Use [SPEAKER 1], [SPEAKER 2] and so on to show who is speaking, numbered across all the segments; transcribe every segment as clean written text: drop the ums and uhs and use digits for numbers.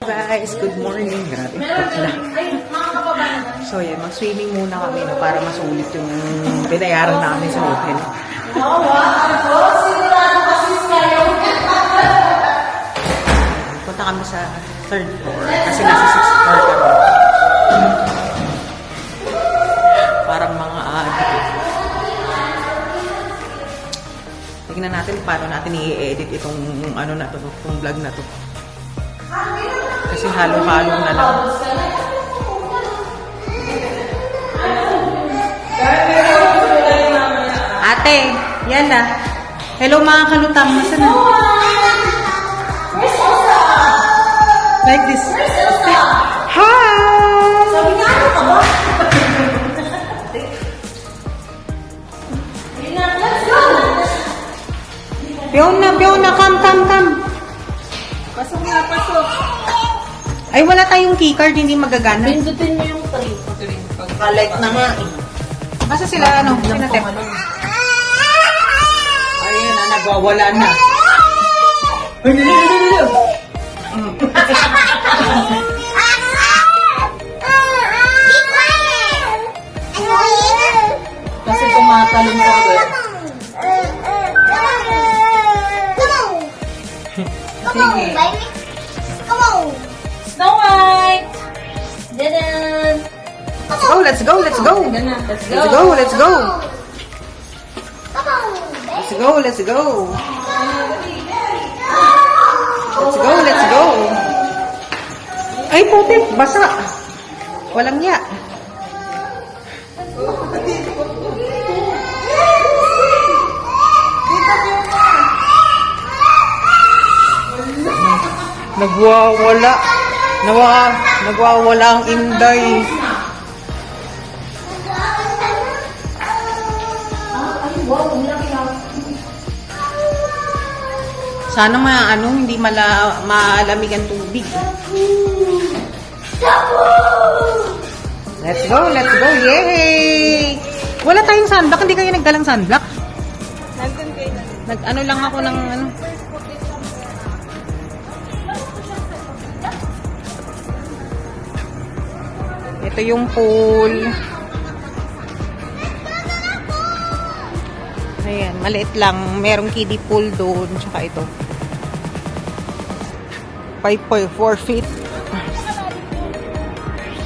[SPEAKER 1] Guys, good morning. Grabe. So yan, mag-swimming muna kami no, para masulit yung binayaran namin sa hotel. Punta kami sa third floor kasi nasa sixth floor kami. Parang mga tignan natin paano natin i-edit itong ano na to, itong vlog na to. Kasi halo-halo na lang. Ate, yan na. Hello mga kalutang. Nasaan na? Like this. Hi!
[SPEAKER 2] Sabi nga, ano ka ba?
[SPEAKER 1] Fiona, come.
[SPEAKER 2] Pasok na, pasok.
[SPEAKER 1] Ay, wala tayong keycard, hindi magagana.
[SPEAKER 2] Pindutin mo yung 3. Pagka-light na nga eh.
[SPEAKER 1] Basta sila, ano, sinatep. Ayun na, nagwawala na.
[SPEAKER 2] Kasi tumatalong ka agad.
[SPEAKER 1] Sige.
[SPEAKER 2] Snow White! Dadan!
[SPEAKER 1] Let's go.
[SPEAKER 2] Let's go!
[SPEAKER 1] Let's go. Ay, putik, basa. Walang ya. Nagwawala ang Inday. Sana hindi malamig ang tubig. Let's go, yay! Wala tayong sunblock, hindi kayo nagdalang sunblock? Nag-ano lang ako ng ano. Ito yung pool. Ayan, maliit lang. Merong kiddie pool doon. Tsaka ito. 4 feet.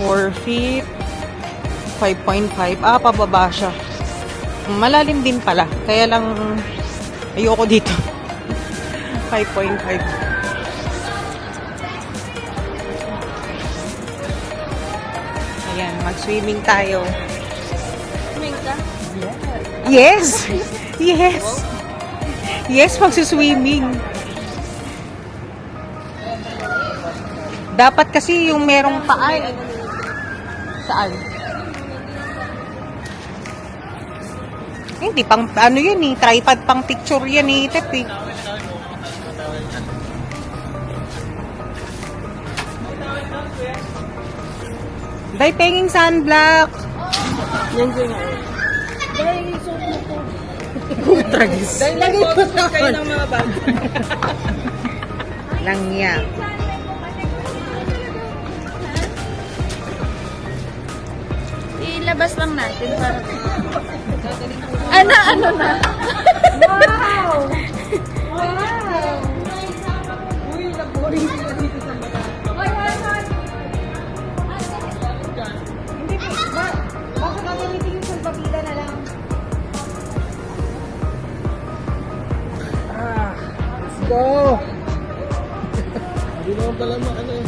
[SPEAKER 1] 4 feet. 5.5. Pababa siya. Malalim din pala. Kaya lang, ayoko dito. 5.5. Ayan, mag-swimming tayo.
[SPEAKER 2] Swimming ka?
[SPEAKER 1] Yes! Yes, magsuswimming. Dapat kasi yung merong paa. Saan? Hindi, pang ano yan eh. Tripod pang picture yan eh. Tep eh. Dahil penging sunblock.
[SPEAKER 2] Yan dyan nga. Dahil isuot mo po.
[SPEAKER 1] Tragis.
[SPEAKER 2] Dahil nag-photoshop kayo ng mga bag.
[SPEAKER 1] Langya.
[SPEAKER 2] Ilabas lang natin para ano na. Wow! Uy, laboring sila dito sa mata.
[SPEAKER 1] Hindi po. Baka gagamitin yung salbabida na lang.
[SPEAKER 2] Let's go! Hindi naman pala makano eh.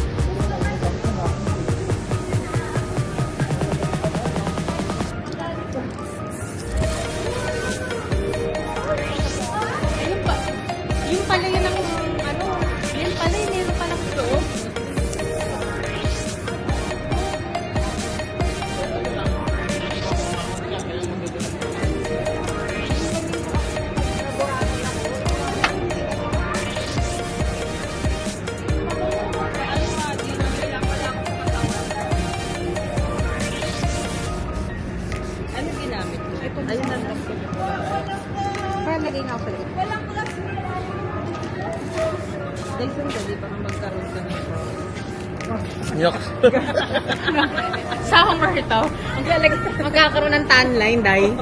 [SPEAKER 1] Yung pala yun ang ano, yan pala yun, meron pala ito.
[SPEAKER 2] Ano ginamit mo? Ayun lang lang.
[SPEAKER 1] Para lagay nga pala.
[SPEAKER 2] Dahil sandali para magkaroon ka ng
[SPEAKER 3] Yok.
[SPEAKER 1] Summer to. Magkakaroon ng tan line, Day.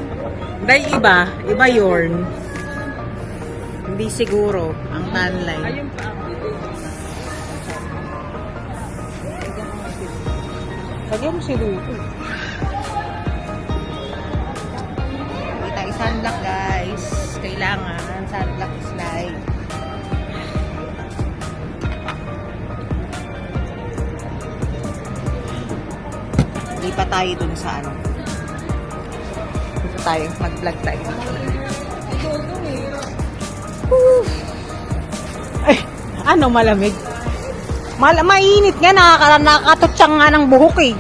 [SPEAKER 1] Day, iba. Iba yun. Hindi siguro ang tan line.
[SPEAKER 2] Ayun pa.
[SPEAKER 1] Lagyan mo si Luto. Kita sunblock, guys. Kailangan sunblock slide. Hindi pa tayo dun sa ano. Dito tayo. Mag-vlog tayo. Woo! Ay, ano malamig? Mainit nga, nakakatutsang nga ng buhok eh.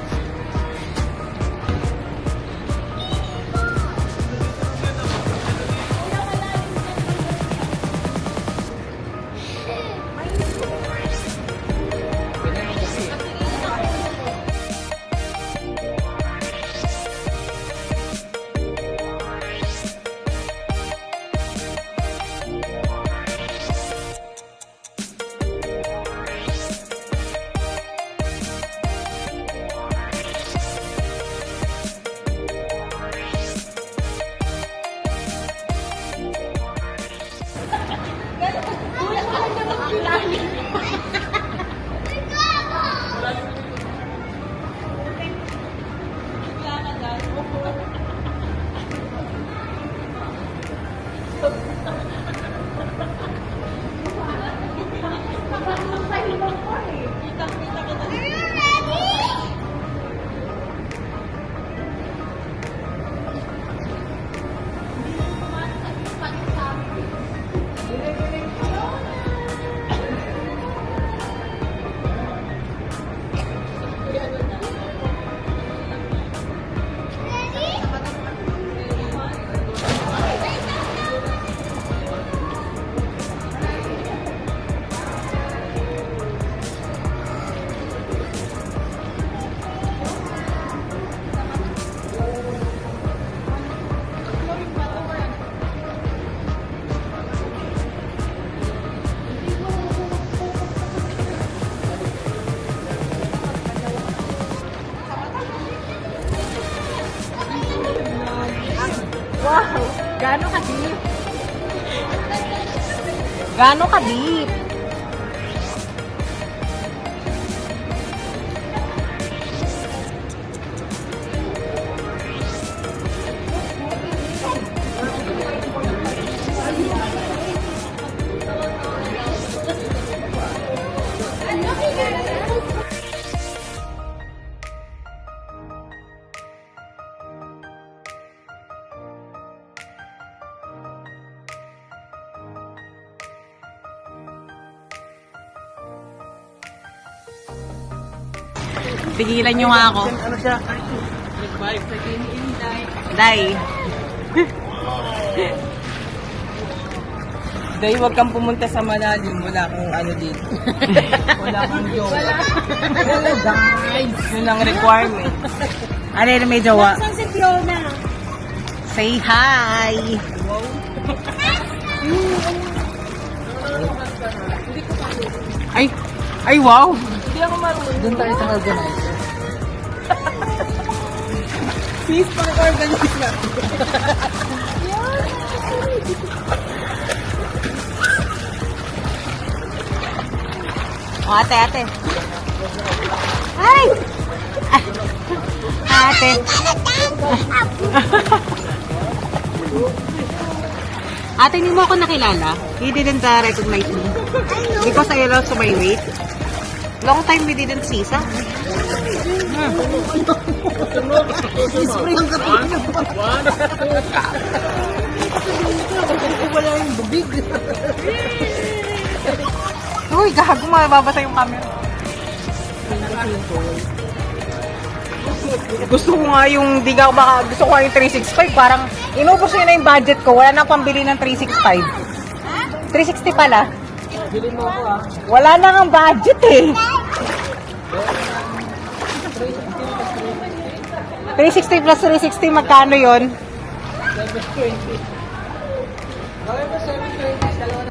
[SPEAKER 1] Wow! Gaano ka-deep? Gaano ka-deep? Pigilan nyo nga ako.
[SPEAKER 3] Ano siya?
[SPEAKER 1] Day.
[SPEAKER 2] Day, huwag kang pumunta sa malalim. Wala kang ano dito. Wala kang jowa. Wala, guys. Yun ang requirement.
[SPEAKER 1] Ano yun may jowa?
[SPEAKER 2] Saan si Fiona?
[SPEAKER 1] Say hi! Ay! Ay, wow!
[SPEAKER 2] Hindi ako marunong.
[SPEAKER 3] Doon tayo sa organizer.
[SPEAKER 2] Please, pang-organize na.
[SPEAKER 1] O, ate, ate. Ay! Ate. Ate, hindi mo ako nakilala. He didn't recognize me. Because I lost my weight. Long time we didn't see sa.
[SPEAKER 2] Wala yung bubig.
[SPEAKER 1] Uy, gago, mababasa yung camera. Gusto ko nga yung, gusto ko nga yung 365. Parang, inubos yun na yung budget ko. Wala nang pambili ng 365. 360 pala.
[SPEAKER 2] Bili mo ako ah.
[SPEAKER 1] Wala na ang budget eh. 360 plus 360, magkano yun?
[SPEAKER 2] 720. Bakit ba 720? Dalawa na.